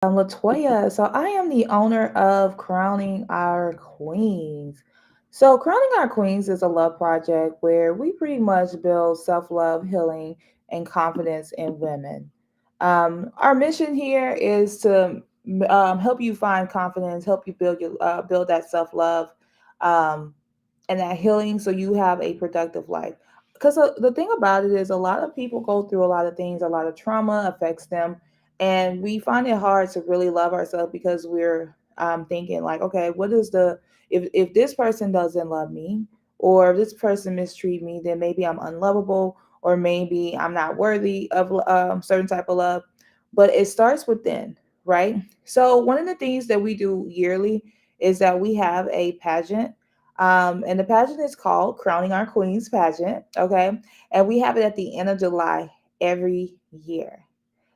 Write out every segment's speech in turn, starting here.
Latoya. So I am the owner of Crowning Our Queens. So Crowning Our Queens is a love project where we pretty much build self-love, healing, and confidence in women. Our mission here is to help you find confidence, help you build that self-love, um, and that healing, so you have a productive life. Because the thing about it is, a lot of people go through a lot of things, a lot of trauma affects them, and we find it hard to really love ourselves because we're thinking like, okay, what is the if this person doesn't love me, or if this person mistreat me, then maybe I'm unlovable, or maybe I'm not worthy of certain type of love. But it starts within, right? So one of the things that we do yearly is that we have a pageant, and the pageant is called Crowning Our Queens Pageant. Okay. And we have it at the end of July every year.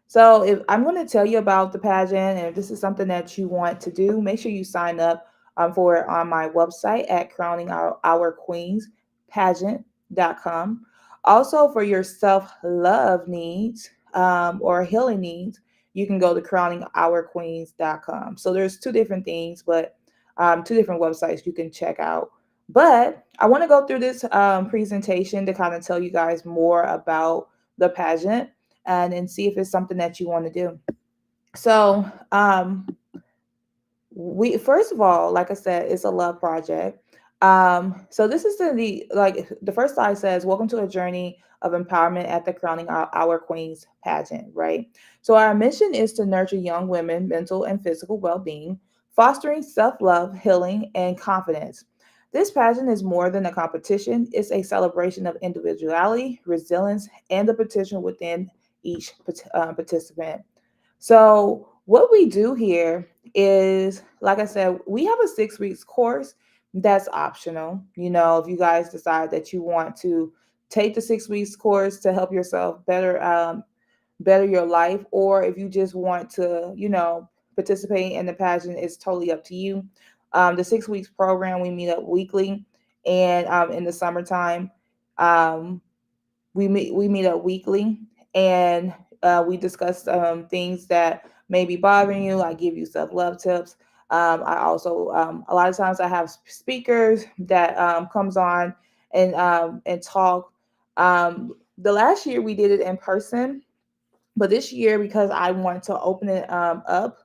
So if I'm going to tell you about the pageant, and if this is something that you want to do, make sure you sign up for it on my website at crowning our queens pageant.com. Also, for your self-love needs or healing needs, you can go to crowningourqueens.com. So there's two different things, but two different websites you can check out. But I want to go through this presentation to kind of tell you guys more about the pageant and see if it's something that you want to do. So, we first of all, like I said, it's a love project. So this is the like the first slide says, "Welcome to a journey of empowerment at the Crowning Our Queens pageant." Right. So our mission is to nurture young women mental and physical well-being, fostering self-love, healing, and confidence. This pageant is more than a competition; it's a celebration of individuality, resilience, and the potential within each participant. So, what we do here is, like I said, we have a 6 weeks course that's optional. You know, if you guys decide that you want to take the 6 weeks course to help yourself better your life, or if you just want to, participate in the pageant, it's totally up to you. The 6 weeks program, we meet up weekly, and in the summertime, um, we meet up weekly, and we discuss things that may be bothering you. I give you self love tips. I also a lot of times I have speakers that comes on and talk. The last year we did it in person, but this year, because I want to open it up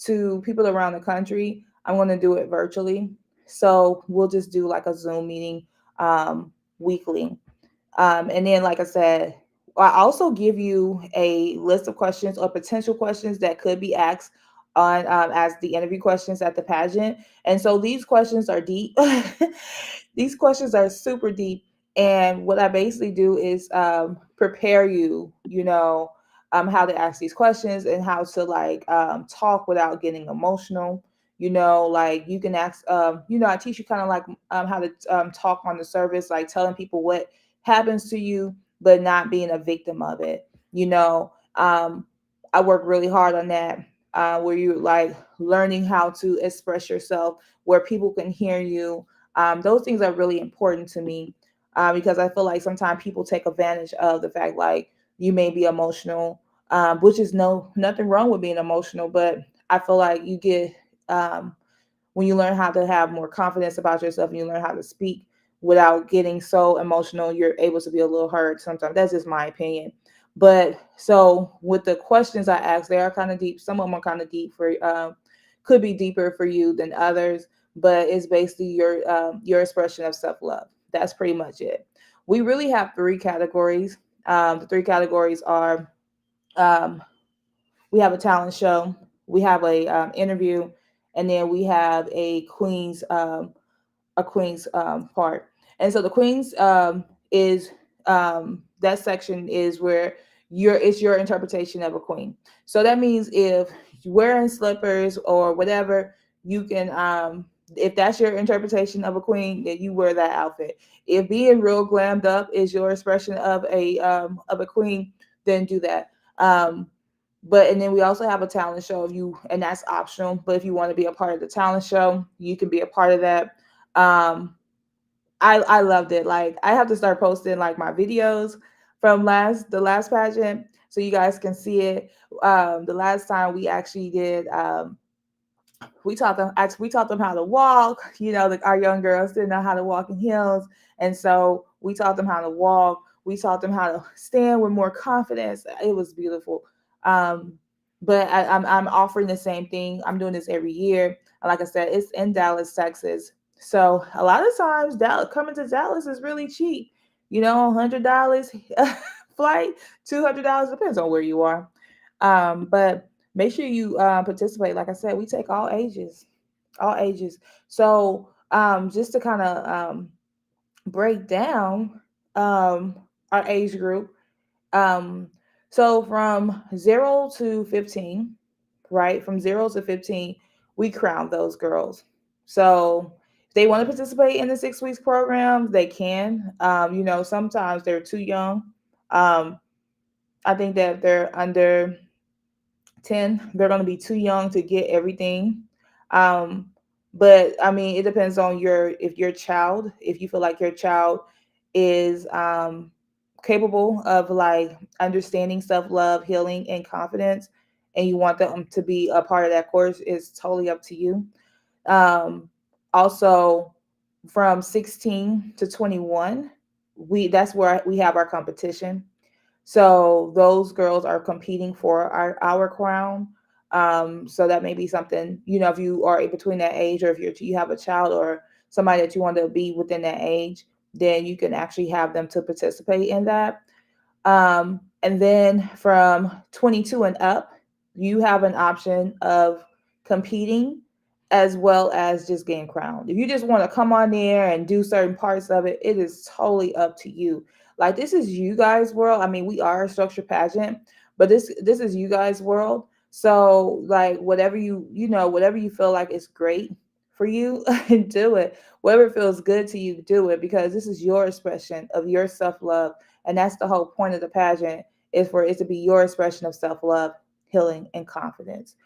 to people around the country, I'm going to do it virtually. So we'll just do like a Zoom meeting weekly. And then, like I said, I also give you a list of questions or potential questions that could be asked on as the interview questions at the pageant. And so these questions are deep. These questions are super deep. And what I basically do is prepare you, how to ask these questions and how to like talk without getting emotional. Like you can ask, I teach you kind of like how to talk on the surface, like telling people what happens to you, but not being a victim of it. I work really hard on that, where you like learning how to express yourself, where people can hear you. Those things are really important to me, because I feel like sometimes people take advantage of the fact like you may be emotional, which is nothing wrong with being emotional, but I feel like you get um, when you learn how to have more confidence about yourself and you learn how to speak without getting so emotional, you're able to be a little hurt sometimes. That's just my opinion. But so with the questions I ask, they are kind of deep. Some of them are kind of deep for could be deeper for you than others, but it's basically your expression of self-love. That's pretty much it. We really have three categories. The three categories are um, we have a talent show, we have a interview, and then we have a queen's part. And so the queen's is that section is where it's your interpretation of a queen. So that means if you're wearing slippers or whatever, you can if that's your interpretation of a queen, then you wear that outfit. If being real glammed up is your expression of a queen, then do that. But and then we also have a talent show if you and that's optional. But if you want to be a part of the talent show, you can be a part of that. um I loved it. Like I have to start posting like my videos from last the last pageant. so you guys can see it. The last time we actually did, we taught them how to walk. Our young girls didn't know how to walk in heels, and so we taught them how to walk. We taught them how to stand with more confidence. It was beautiful. um, but I'm offering the same thing. I'm doing this every year. And like I said, it's in Dallas, Texas. So a lot of times coming to Dallas is really cheap. $100 flight, $200, depends on where you are. But make sure you participate. Like I said, we take all ages, all ages. So just to kind of break down um, our age group. um, so from 0 to 15, right? From 0 to 15, we crown those girls. So if they want to participate in the 6 weeks program, they can. Sometimes they're too young. Um, I think that if they're under 10, they're going to be too young to get everything. um but I mean, it depends on if you feel like your child is capable of like understanding self-love, healing, and confidence, and you want them to be a part of that course. Is totally up to you. Um also from 16 to 21, that's where we have our competition. So those girls are competing for our crown. So that may be something, if you are between that age, or if you have a child or somebody that you want to be within that age, then you can actually have them to participate in that. And then from 22 and up, you have an option of competing as well as just getting crowned. If you just want to come on there and do certain parts of it, it is totally up to you. Like, this is you guys' world. I mean, we are a structured pageant, but this is you guys' world. So like, whatever you feel like is great for you, do it. Whatever feels good to you, do it, because this is your expression of your self-love, and that's the whole point of the pageant, is for it to be your expression of self-love, healing, and confidence.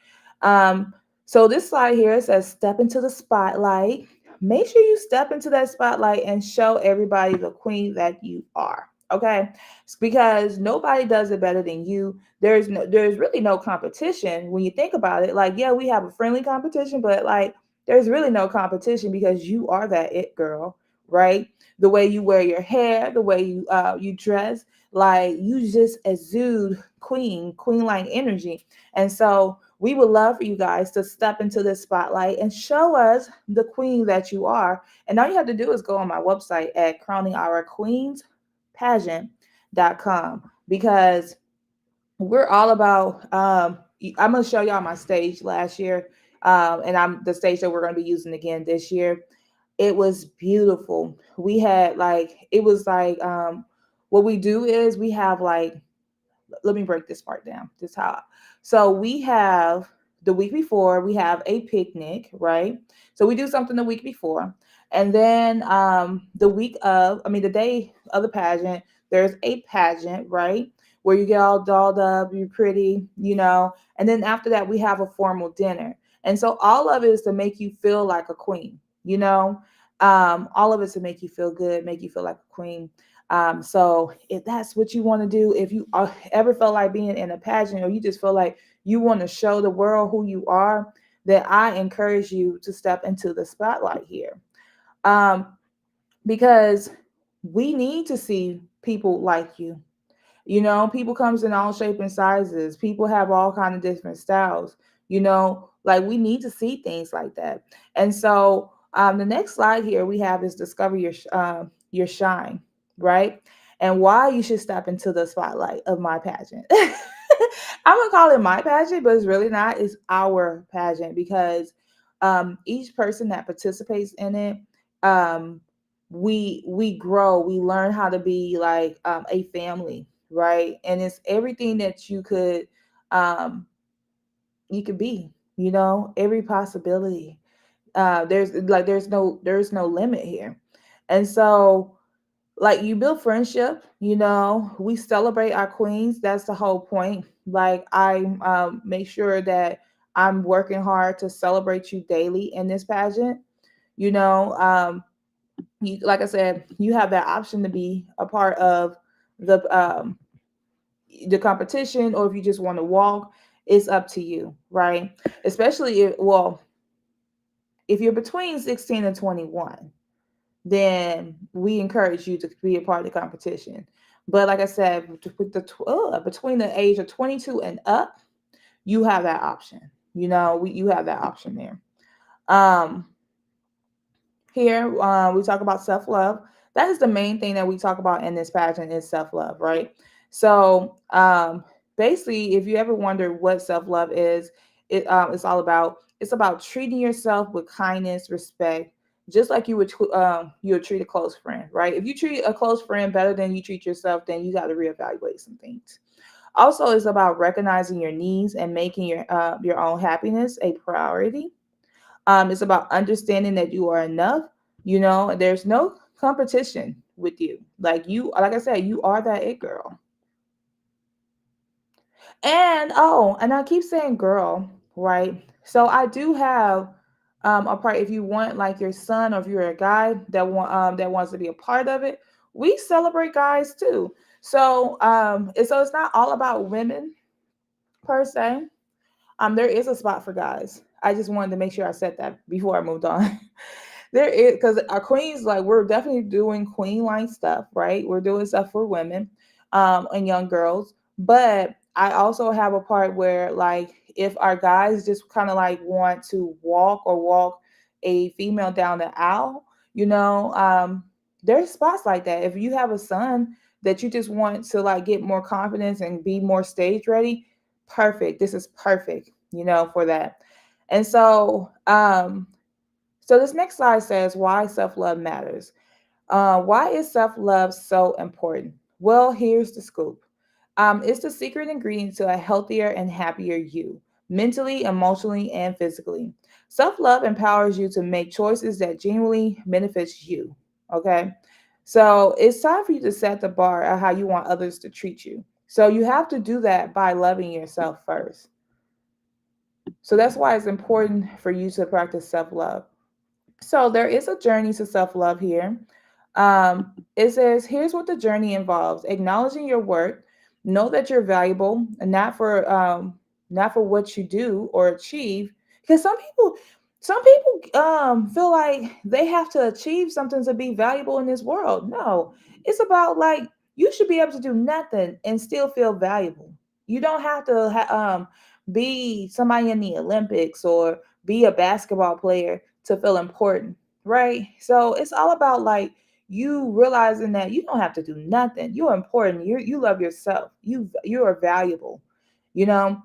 Um, so this slide here says step into the spotlight. Make sure you step into that spotlight and show everybody the queen that you are. Okay, it's because nobody does it better than you. There's really no competition when you think about it. Like, yeah, we have a friendly competition, but like, there's really no competition because you are that it girl, right? The way you wear your hair, the way you dress, like, you just exude queen like energy. And so we would love for you guys to step into this spotlight and show us the queen that you are. And all you have to do is go on my website at crowningourqueenspageant.com, because we're all about I'm going to show y'all my stage last year, and I'm the stage that we're going to be using again this year. It was beautiful. We had like, it was like, what we do is we have like, let me break this part down. This how. So we have the week before, we have a picnic, right? So we do something the week before, and then the day of the pageant, there's a pageant, right? Where you get all dolled up, you're pretty, and then after that we have a formal dinner. And so all of it is to make you feel like a queen, all of it to make you feel good, make you feel like a queen. So if that's what you want to do, if you ever felt like being in a pageant, or you just feel like you want to show the world who you are, then I encourage you to step into the spotlight here. Um, because we need to see people like you. People comes in all shape and sizes. People have all kind of different styles. Like, we need to see things like that. And so the next slide here we have is discover your shine, right? And why you should step into the spotlight of my pageant. I'm gonna call it my pageant, but it's really not. It's our pageant, because each person that participates in it, um, we grow. We learn how to be like a family, right? And it's everything that um, you could be. Every possibility. There's no limit here, and so, like, you build friendship. We celebrate our queens. That's the whole point. Like, I make sure that I'm working hard to celebrate you daily in this pageant. you know um like I said, you have that option to be a part of the the competition, or if you just want to walk, it's up to you, right? Especially if, well, if you're between 16 and 21, then we encourage you to be a part of the competition. But like I said, with between the age of 22 and up, you have that option. You have that option there. Um, Here, we talk about self love. That is the main thing that we talk about in this pageant is self love, right? So, basically, if you ever wonder what self love is, it's about treating yourself with kindness, respect, just like you would treat a close friend, right? If you treat a close friend better than you treat yourself, then you got to reevaluate some things. Also, it's about recognizing your needs and making your own happiness a priority. It's about understanding that you are enough. There's no competition with you. Like I said, you are that it girl. And oh, and I keep saying girl, right? So I do have a part if you want like your son, or if you're a guy that wants to be a part of it, we celebrate guys too. So it's not all about women per se. There is a spot for guys. I just wanted to make sure I said that before I moved on. There is, because our queens, like, we're definitely doing queen line stuff, right? We're doing stuff for women, and young girls. But I also have a part where, like, if our guys just kind of like want to walk a female down the aisle, you know, there's spots like that. If you have a son that you just want to like get more confidence and be more stage ready, perfect. This is perfect, for that. And so this next slide says why self-love matters. Why is self-love so important? Well, here's the scoop. It's the secret ingredient to a healthier and happier you, mentally, emotionally, and physically. Self-love empowers you to make choices that genuinely benefits you. Okay. So it's time for you to set the bar at how you want others to treat you. So you have to do that by loving yourself first. So that's why it's important for you to practice self-love. So there is a journey to self love here. It says, here's what the journey involves: acknowledging your worth, know that you're valuable, and not for what you do or achieve. Because some people feel like they have to achieve something to be valuable in this world. No, it's about like you should be able to do nothing and still feel valuable. You don't have to be somebody in the Olympics or be a basketball player to feel important, right? So it's all about like you realizing that you don't have to do nothing. You're important. You love yourself. You are valuable. You know.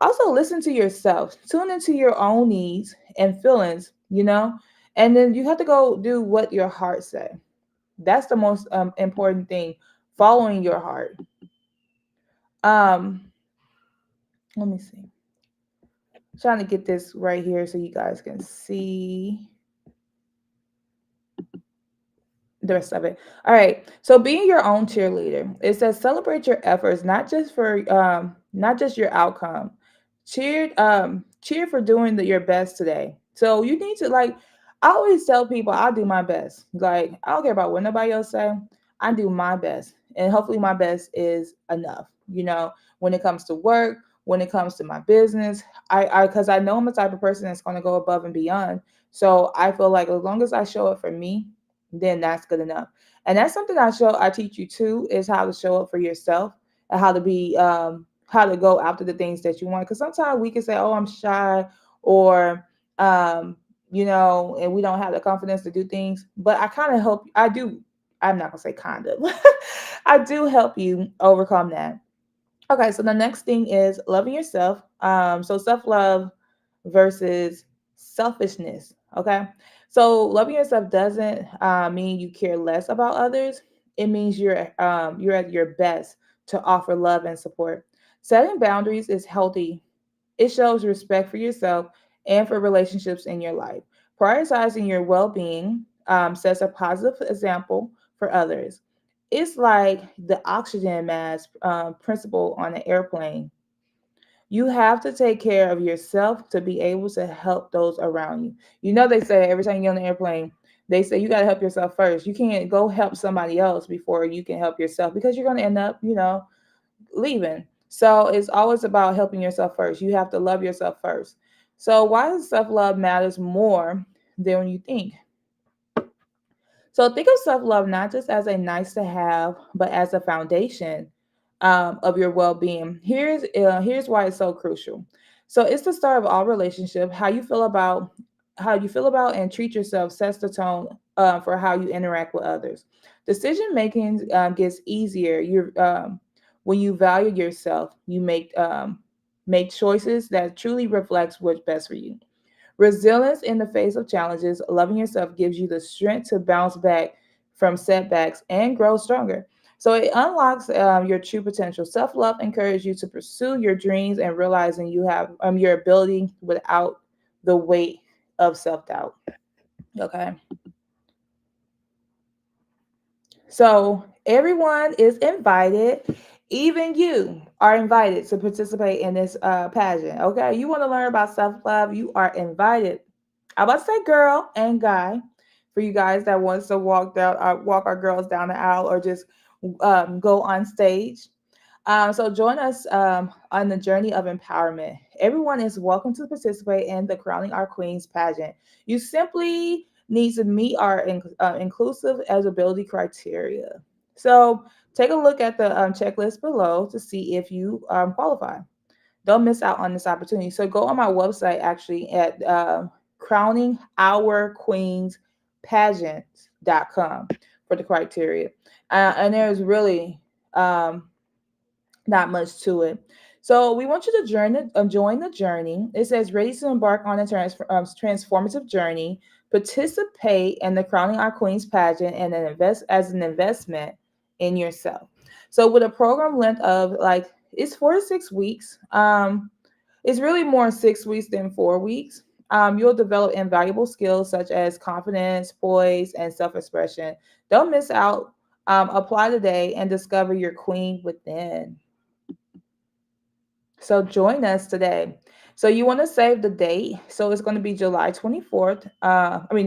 Also listen to yourself. Tune into your own needs and feelings. And then you have to go do what your heart say. That's the most important thing. Following your heart. Um, Let me see. Trying to get this right here so you guys can see the rest of it. All right. So being your own cheerleader. It says celebrate your efforts, not just your outcome. Cheer for doing your best today. So you need to like I always tell people I do my best. Like I don't care about what nobody else say. I do my best. And hopefully my best is enough, when it comes to work, when it comes to my business. I because I know I'm the type of person that's gonna go above and beyond. So I feel like as long as I show up for me, then that's good enough. And that's something I teach you too is how to show up for yourself and how to go after the things that you want. Because sometimes we can say, "Oh, I'm shy," or and we don't have the confidence to do things. But I kind of help. I do. I'm not gonna say kind of. I do help you overcome that. Okay, so the next thing is loving yourself. So self love versus selfishness. Okay, so loving yourself doesn't mean you care less about others. It means you're at your best to offer love and support. Setting boundaries is healthy. It shows respect for yourself and for relationships in your life. Prioritizing your well being sets a positive example for others. It's like the oxygen mask principle on an airplane. You have to take care of yourself to be able to help those around you. They say every time you're on the airplane, they say you got to help yourself first. You can't go help somebody else before you can help yourself because you're going to end up, leaving. So it's always about helping yourself first. You have to love yourself first. So why does self love matters more than when you think? So think of self love not just as a nice to have, but as a foundation of your well being. Here's why it's so crucial. So it's the start of all relationship. How you feel about and treat yourself sets the tone for how you interact with others. Decision making gets easier. When you value yourself, you make choices that truly reflects what's best for you. Resilience in the face of challenges, loving yourself gives you the strength to bounce back from setbacks and grow stronger. So it unlocks your true potential. Self love encourages you to pursue your dreams and realizing you have your ability without the weight of self doubt. Okay. So everyone is invited. Even you are invited to participate in this pageant. Okay. You want to learn about self love? You are invited. I about to say girl and guy for you guys that wants to walk our girls down the aisle or just go on stage. So join us on the journey of empowerment. Everyone is welcome to participate in the Crowning Our Queens pageant. You simply need to meet our inclusive eligibility criteria. So take a look at the checklist below to see if you qualify. Don't miss out on this opportunity. So go on my website actually at crowning our queens pageant.com for the criteria. And there's really not much to it. So we want you to join the journey. It says ready to embark on a transformative journey, participate in the Crowning Our Queens pageant, and then invest as an investment in yourself. So with a program length of like it's 4 to 6 weeks. It's really more 6 weeks than 4 weeks. You'll develop invaluable skills such as confidence, poise, and self-expression. Don't miss out. Apply today and discover your queen within. So join us today. So you want to save the date. So it's going to be July 24th.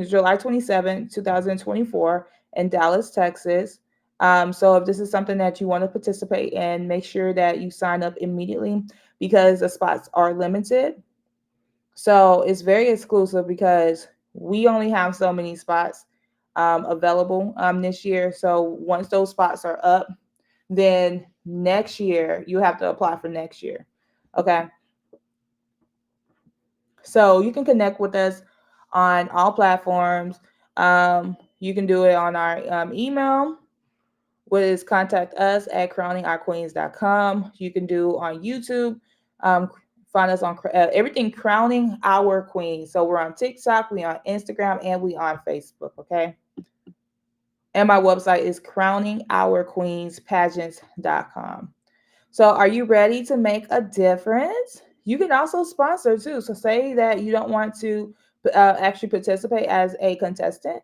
July 27th, 2024 in Dallas, Texas. So if this is something that you want to participate in, make sure that you sign up immediately because the spots are limited. So it's very exclusive because we only have so many spots available this year. So once those spots are up, then next year you have to apply for next year. Okay. So you can connect with us on all platforms. You can do it on our email, which is contact us at crowningourqueens.com. You can do on YouTube. Find us on everything Crowning Our Queens. So we're on TikTok, we on Instagram, and we on Facebook. Okay. And my website is crowningourqueenspageants.com. So, are you ready to make a difference? You can also sponsor too. So, say that you don't want to actually participate as a contestant.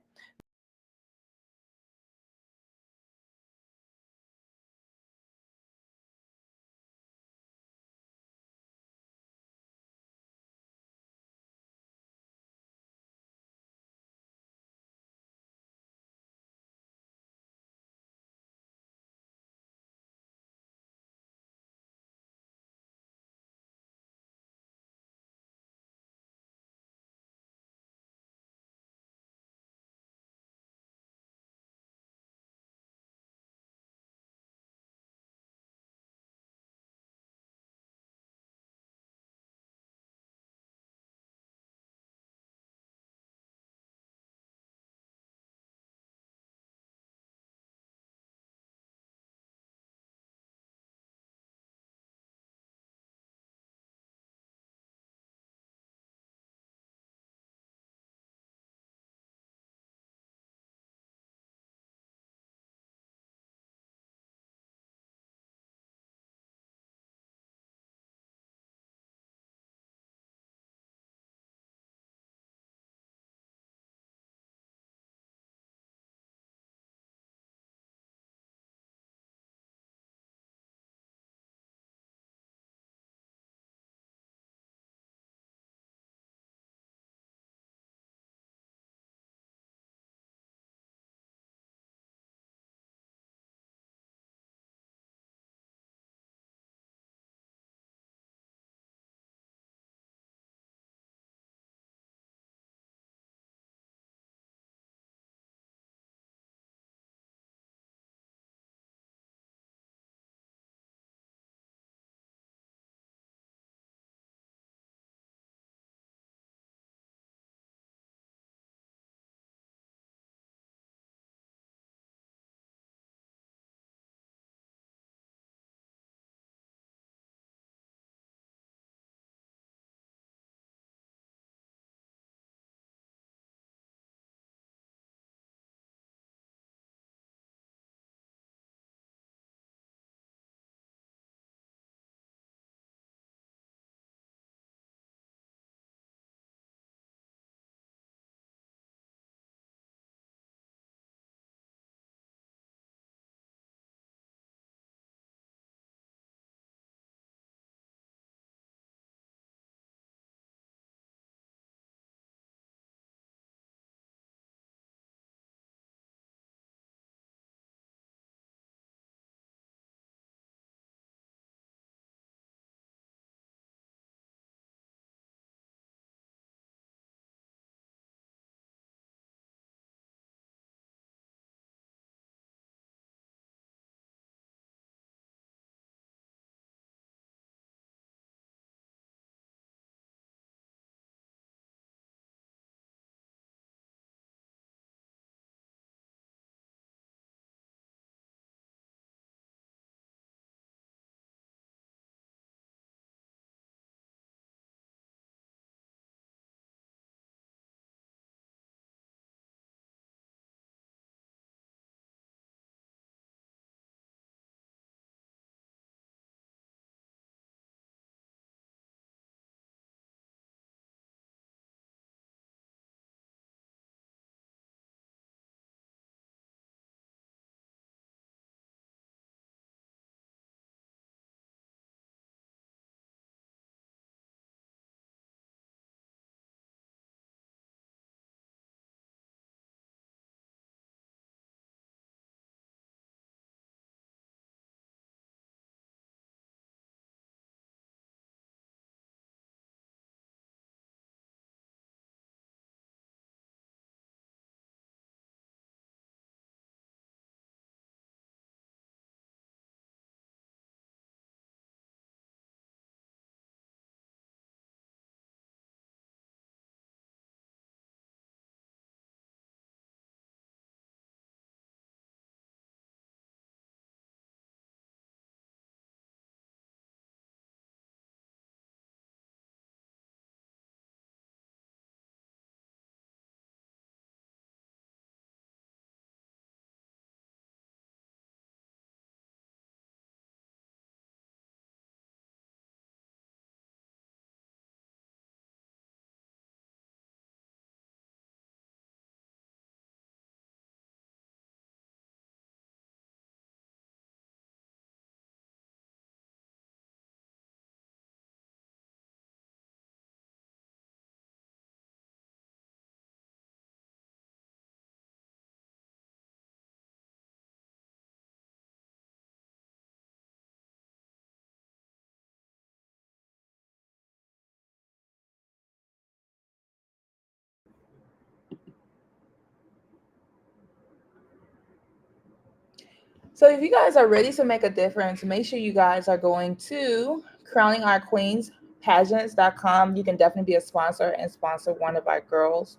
So if you guys are ready to make a difference, make sure you guys are going to crowning our queens pageants.com. You can definitely be a sponsor and sponsor one of our girls.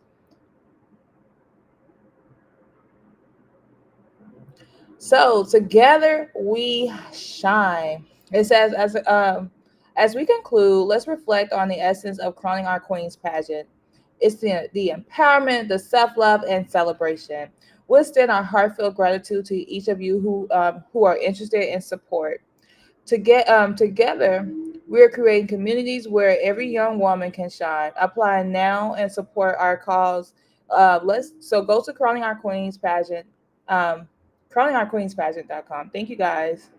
So together we shine. It says as we conclude, let's reflect on the essence of crowning our queens pageant. It's the empowerment, the self love, and celebration. We extend our heartfelt gratitude to each of you who are interested in support. Together, we're creating communities where every young woman can shine. Apply now and support our cause. Let's so go to Crowning Our Queens pageant, crowningourqueenspageant.com. Thank you guys.